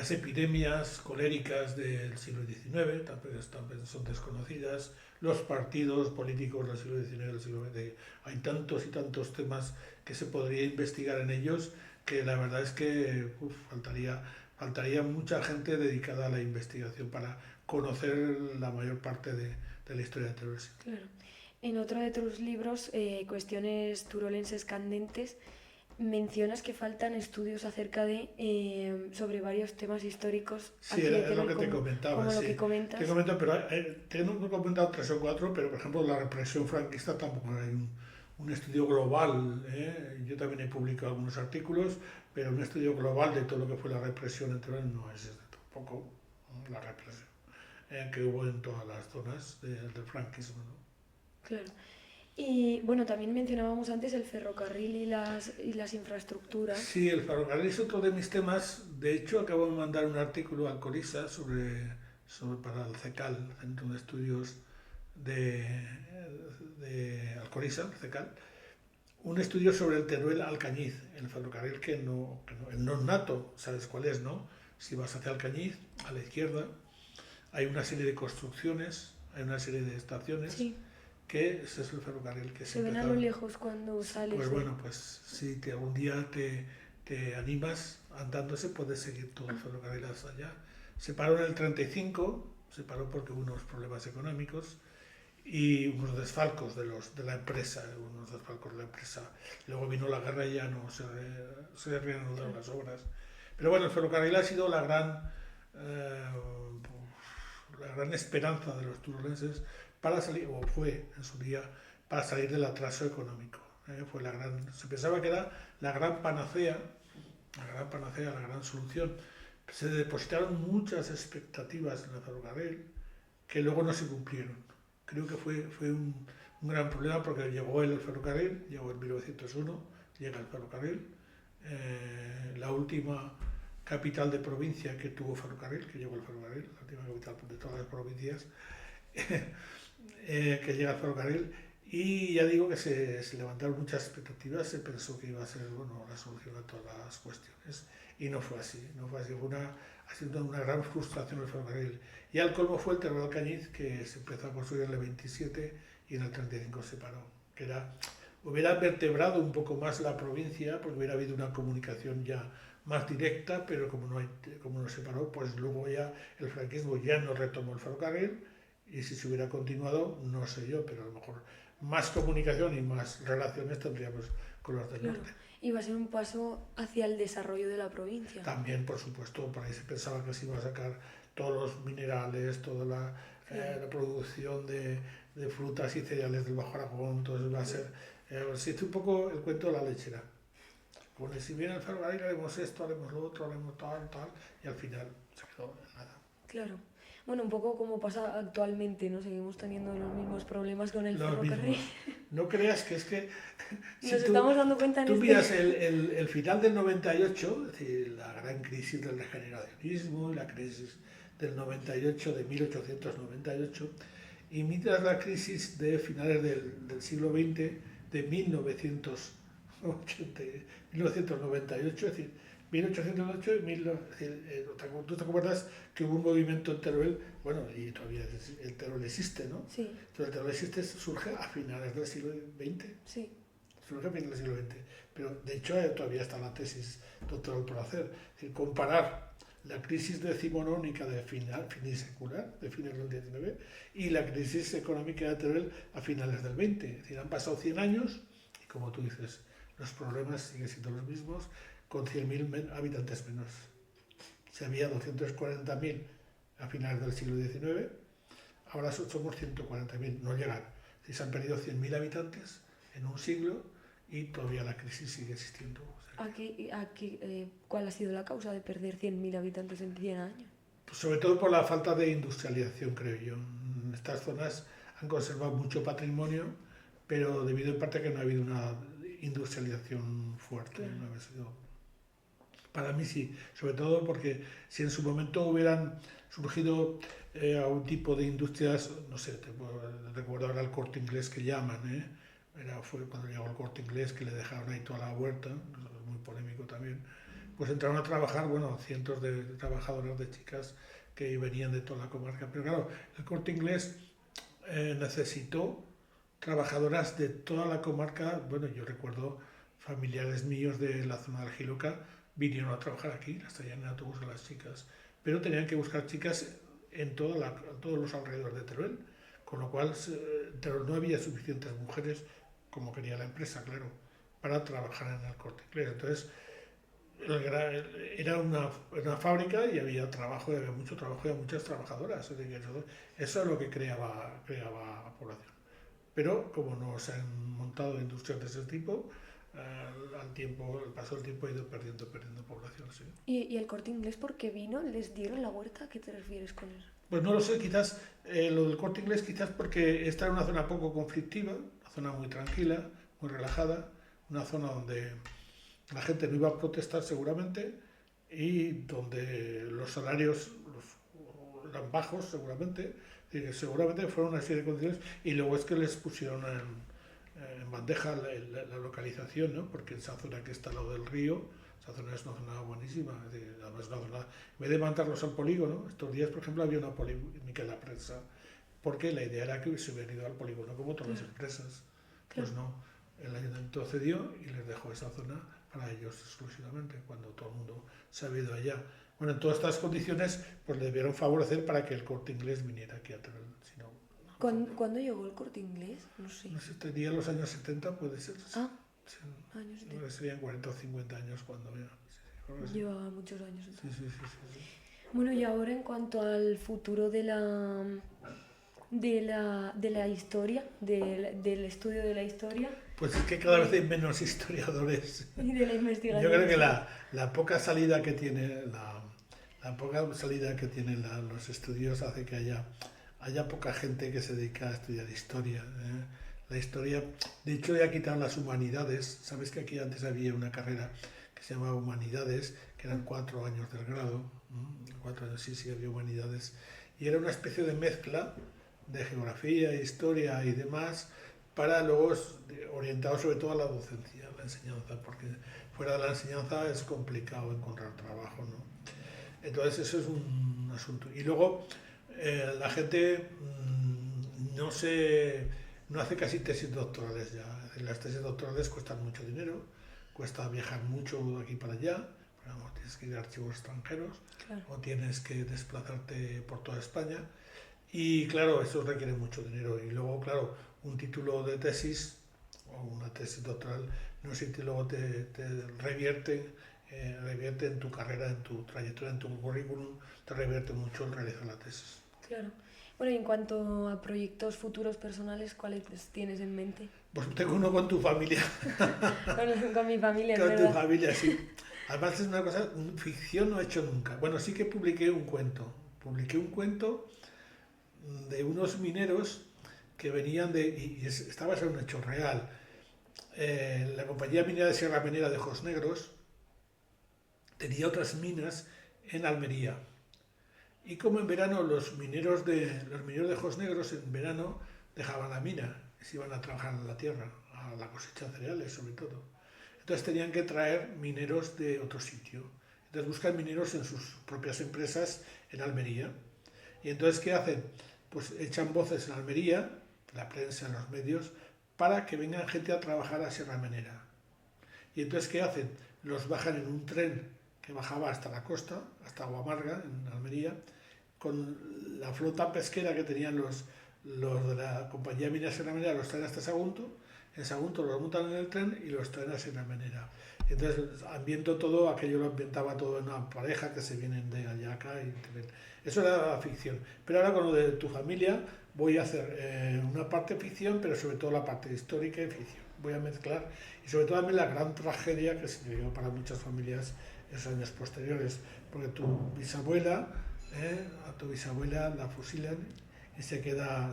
epidemias coléricas del siglo XIX, también son desconocidas, los partidos políticos del siglo XIX y del siglo XX. Hay tantos y tantos temas que se podría investigar en ellos que la verdad es que faltaría mucha gente dedicada a la investigación para conocer la mayor parte de la historia de Teruel. Claro. En otro de tus libros, Cuestiones turolenses candentes, mencionas que faltan estudios acerca de sobre varios temas históricos. Sí, es lo que te comentaba. Como sí. lo que comentas. Te comento, pero tengo comentado 3 o 4, pero por ejemplo la represión franquista tampoco hay un estudio global. Yo también he publicado algunos artículos, pero un estudio global de todo lo que fue la represión en Teruel no es tampoco la represión que hubo en todas las zonas del franquismo, ¿no? Claro. Y bueno, también mencionábamos antes el ferrocarril y las infraestructuras. Sí, el ferrocarril es otro de mis temas. De hecho, acabo de mandar un artículo a Alcoriza para el CECAL, Centro de Estudios de Alcoriza, el CECAL, un estudio sobre el Teruel-Alcañiz, el ferrocarril que no el nato, ¿sabes cuál es, no? Si vas hacia Alcañiz, a la izquierda, hay una serie de construcciones, hay una serie de estaciones. Sí. Que ese es el ferrocarril que se ven a lo lejos cuando sales. Pues bueno, pues si algún día te animas andándose, puedes seguir todo el ferrocarril hasta allá. Se paró en el 35, se paró porque hubo unos problemas económicos y unos desfalcos de la empresa, Luego vino la guerra y ya no se reanudaron las obras. Pero bueno, el ferrocarril ha sido la gran esperanza de los turolenses para salir, o fue en su día, para salir del atraso económico. Se pensaba que era la gran panacea, la gran solución. Se depositaron muchas expectativas en el ferrocarril que luego no se cumplieron. Creo que fue un gran problema porque llegó en 1901, llega el ferrocarril, la última capital de provincia que tuvo ferrocarril, que llegó el ferrocarril, la última capital de todas las provincias, que llega al ferrocarril, y ya digo que se levantaron muchas expectativas, se pensó que iba a ser la solución a todas las cuestiones, y no fue así, ha sido una gran frustración el ferrocarril. Y al colmo fue el Teruel-Alcañiz, que se empezó a construir en el 27 y en el 35 se paró, que hubiera vertebrado un poco más la provincia, porque hubiera habido una comunicación ya más directa, pero como no se paró, pues luego ya el franquismo ya no retomó el ferrocarril. Y si se hubiera continuado, no sé yo, pero a lo mejor más comunicación y más relaciones tendríamos con los del norte. Y va a ser un paso hacia el desarrollo de la provincia. También, por supuesto, por ahí se pensaba que se iba a sacar todos los minerales, toda la producción de frutas y cereales del Bajo Aragón, entonces va a ser... si es un poco el cuento de la lechera. Bueno, si viene el ferrocarril, haremos esto, haremos lo otro, haremos tal, y al final se quedó en nada. Claro. Bueno, un poco como pasa actualmente, ¿no? Seguimos teniendo los mismos problemas con el ferrocarril. No creas que es que... Si nos estamos dando cuenta tú miras el final del 98, es decir, la gran crisis del regeneracionismo, la crisis del 98, de 1898, y miras la crisis de finales del siglo XX, de 1998, es decir, 1808 y tú te acuerdas que hubo un movimiento en Teruel, bueno, y todavía el Teruel existe, ¿no? Sí. Entonces el Teruel surge a finales del siglo XX. Sí. Surge a finales del siglo XX. Pero de hecho todavía está la tesis doctoral por hacer. Es decir, comparar la crisis decimonónica de finisecular, de fines del XIX, y la crisis económica de Teruel a finales del XX. Es decir, han pasado 100 años y como tú dices, los problemas siguen siendo los mismos, con 100.000 habitantes menos. Si había 240.000 a finales del siglo XIX, ahora somos 140.000, no llegan. Si se han perdido 100.000 habitantes en un siglo y todavía la crisis sigue existiendo. O sea, ¿Cuál ha sido la causa de perder 100.000 habitantes en 100 años? Pues sobre todo por la falta de industrialización, creo yo. En estas zonas han conservado mucho patrimonio, pero debido en parte a que no ha habido una industrialización fuerte. Claro. ¿No? Había sido- Para mí sí, sobre todo porque si en su momento hubieran surgido algún tipo de industrias, no sé, recuerdo ahora el Corte Inglés que llaman, fue cuando llegó el Corte Inglés que le dejaron ahí toda la huerta, muy polémico también, pues entraron a trabajar, bueno, cientos de trabajadoras, de chicas que venían de toda la comarca. Pero claro, el Corte Inglés necesitó trabajadoras de toda la comarca. Bueno, yo recuerdo familiares míos de la zona del Giloca vinieron a trabajar aquí, las traían en autobús a las chicas, pero tenían que buscar chicas en todos los alrededores de Teruel, con lo cual en Teruel no había suficientes mujeres, como quería la empresa, claro, para trabajar en el Corte Inglés. Entonces, era una fábrica y había trabajo, y había mucho trabajo y había muchas trabajadoras. Es decir, eso es lo que creaba población. Pero como no se han montado industrias de ese tipo, al paso del tiempo ha ido perdiendo población. Sí. ¿Y el Corte Inglés por qué vino? ¿Les dieron la huerta? ¿A qué te refieres con eso? Pues no lo sé, quizás lo del Corte Inglés, quizás porque esta era una zona poco conflictiva, una zona muy tranquila, muy relajada, una zona donde la gente no iba a protestar seguramente y donde los salarios eran bajos seguramente, y que seguramente fueron una serie de condiciones, y luego es que les pusieron en bandeja la localización, ¿no? Porque esa zona que está al lado del río, esa zona es una zona buenísima, además una zona, en vez de mandarlos al polígono, estos días por ejemplo había una polémica en la prensa, porque la idea era que se hubieran ido al polígono como todas las empresas. Pues no, el ayuntamiento cedió y les dejó esa zona para ellos exclusivamente, cuando todo el mundo se ha ido allá. Bueno, en todas estas condiciones pues le debieron favorecer para que el Corte Inglés viniera aquí a Teruel. Si no, ¿Cuándo llegó el Corte Inglés? No sé. no sé, tenía los años 70, puede ser. Ah, Sí, años creo que serían 40 o 50 años cuando ya. Sí, creo que sí. lleva muchos años. Sí, sí, sí, sí, sí. Bueno, y ahora en cuanto al futuro de la historia, del estudio de la historia Pues es que cada vez hay menos historiadores. y de la investigación. Yo creo que la poca salida que tiene los estudios hace que haya poca gente que se dedica a estudiar historia. La historia, de hecho ya quitaron las humanidades. Sabes que aquí antes había una carrera que se llamaba humanidades, que eran 4 años del grado. 4 años, sí, había humanidades. Y era una especie de mezcla de geografía, historia y demás, para luego orientado sobre todo a la docencia, a la enseñanza, porque fuera de la enseñanza es complicado encontrar trabajo, ¿no? Entonces eso es un asunto. Y luego la gente no hace casi tesis doctorales ya. Las tesis doctorales cuestan mucho dinero, cuesta viajar mucho de aquí para allá, tienes que ir a archivos extranjeros, Claro. o tienes que desplazarte por toda España. Y claro, eso requiere mucho dinero. Y luego, claro, un título de tesis o una tesis doctoral, no sé si luego te revierte en tu carrera, en tu trayectoria, en tu currículum, te revierte mucho el realizar la tesis. Claro. Bueno, y en cuanto a proyectos futuros personales, ¿cuáles tienes en mente? Pues tengo uno con tu familia. Con mi familia, Con tu ¿verdad? familia, sí. Además es una cosa, ficción no he hecho nunca. Bueno, sí que publiqué un cuento. Publiqué un cuento de unos mineros que venían está basado en un hecho real. La compañía minera de Sierra Minera de Ojos Negros tenía otras minas en Almería. Y como en verano los mineros de Ojos Negros en verano dejaban la mina y se iban a trabajar en la tierra, a la cosecha de cereales sobre todo. Entonces tenían que traer mineros de otro sitio. Entonces buscan mineros en sus propias empresas en Almería. Y entonces, ¿qué hacen? Pues echan voces en Almería, la prensa, en los medios, para que vengan gente a trabajar a Sierra Minera. Y entonces, ¿qué hacen? Los bajan en un tren que bajaba hasta la costa, hasta Aguamarga, en Almería, con la flota pesquera que tenían los de la compañía minera Sierra Minera, los traen hasta Sagunto, en Sagunto los montan en el tren y los traen a Sierra Minera. Entonces, aquello lo ambientaba todo en una pareja que se vienen de allá acá. Eso era la ficción. Pero ahora con lo de tu familia voy a hacer una parte ficción, pero sobre todo la parte histórica y ficción. Voy a mezclar, y sobre todo también la gran tragedia que se vivió para muchas familias en esos años posteriores, porque a tu bisabuela la fusilan, y y se queda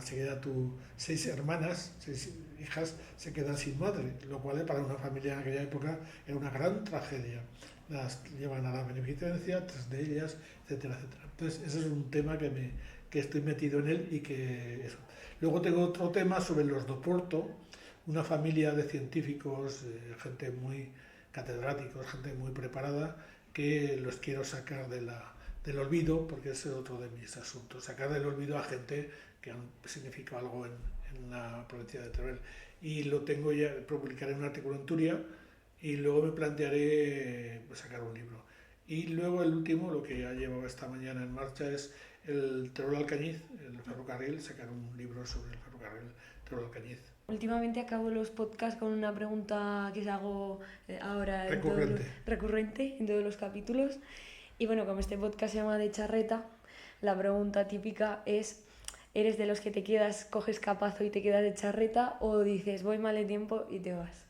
seis hermanas, 6 hijas, se quedan sin madre, lo cual para una familia en aquella época era una gran tragedia. Las llevan a la beneficencia, 3 de ellas, etcétera, etcétera. Entonces, ese es un tema que estoy metido en él y que eso. Luego tengo otro tema sobre los do Porto, una familia de científicos, gente muy catedráticos, gente muy preparada, que los quiero sacar del olvido, porque ese es otro de mis asuntos, sacar del olvido a gente que han significado algo en la provincia de Teruel. Y lo tengo ya, publicaré un artículo en Turia y luego me plantearé sacar un libro. Y luego el último, lo que ya llevo esta mañana en marcha, es el Teruel-Alcañiz, el ferrocarril, sacar un libro sobre el ferrocarril Teruel-Alcañiz. Últimamente acabo los podcasts con una pregunta que se hago ahora recurrente en todos los capítulos. Y bueno, como este podcast se llama De Charreta, la pregunta típica es: ¿eres de los que te quedas, coges capazo y te quedas de charreta, o dices voy mal de tiempo y te vas?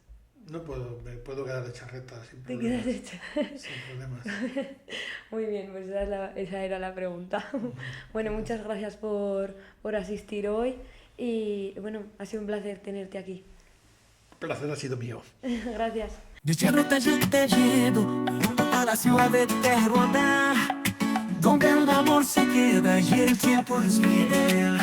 No puedo, me puedo quedar de charreta sin Te problemas. quedas de charreta. Sin problemas. Muy bien, pues esa era la pregunta. Bueno, muchas gracias por asistir hoy y bueno, ha sido un placer tenerte aquí. El placer ha sido mío. Gracias. De charreta yo te llevo a la ciudad de Teruel, donde el amor se queda y el tiempo es miel.